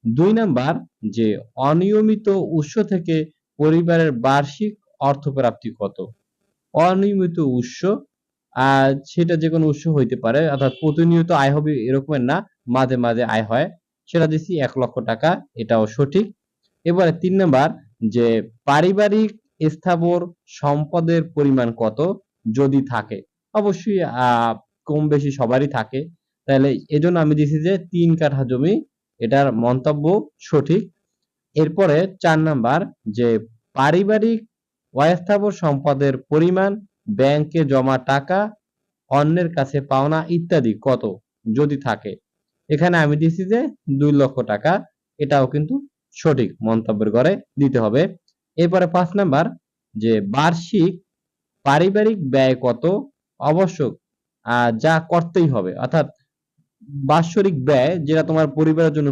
2 number যে অনিয়মিত উৎস থেকে পরিবারের বার্ষিক অর্থপ্রাপ্তি কত? অনিয়মিত উৎস সেটা যেকোনো উৎস হইতে পারে। অর্থাৎ প্রতিনিয়ত আয় হবে এরকমের না, মাঝে, মাঝে আয় হয়। সেটা দিছি ৳১,০০,০০০, এটাও সঠিক। এবারে ৩ নাম্বার যে পারিবারিক স্থাবর সম্পদের পরিমাণ কত যদি থাকে? অবশ্যই কম বেশি সবারই থাকে। তাহলে এজন্য আমি দিছি যে ৩ কাঠা জমি, এটার মন্তব্য সঠিক। এরপরে ৪ নাম্বার যে পারিবারিক অস্থাবর সম্পদের পরিমাণ, ব্যাংকে জমা টাকা, অন্যের কাছে পাওনা ইত্যাদি কত যদি থাকে? এখানে আমি দিছি যে ৳২,০০,০০০, এটাও কিন্তু সঠিক মন্তব্যের ঘরে দিতে হবে। এরপরে ৫ নাম্বার যে বার্ষিক পারিবারিক ব্যয় কত? আবশ্যক যা করতেই হবে। অর্থাৎ বাৎসরিক ব্যয় যেটা তোমার পরিবারের জন্য